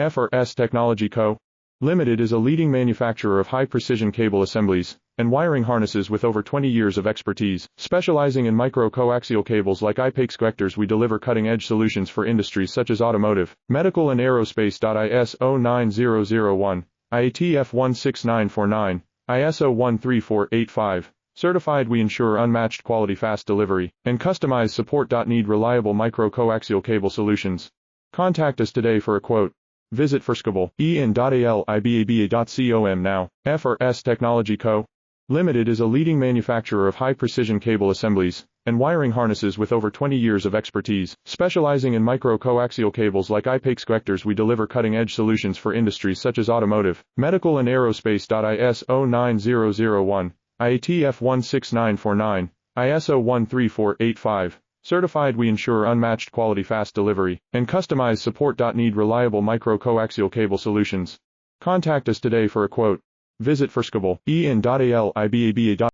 FRS Technology Co. Limited is a leading manufacturer of high-precision cable assemblies and wiring harnesses with over 20 years of expertise. Specializing in micro-coaxial cables like IPAX connectors, we deliver cutting-edge solutions for industries such as automotive, medical and aerospace. ISO 9001, IATF 16949, ISO 13485. Certified, we ensure unmatched quality, fast delivery, and customized support. Need reliable micro-coaxial cable solutions? Contact us today for a quote. Visit firskable.com now. FRS Technology Co. Limited is a leading manufacturer of high-precision cable assemblies and wiring harnesses with over 20 years of expertise. Specializing in micro-coaxial cables like IPAX connectors, we deliver cutting-edge solutions for industries such as automotive, medical and aerospace. ISO 9001, IATF 16949, ISO 13485. Certified, we ensure unmatched quality, fast delivery, and customized support. Need reliable micro-coaxial cable solutions? Contact us today for a quote. Visit firskable.com.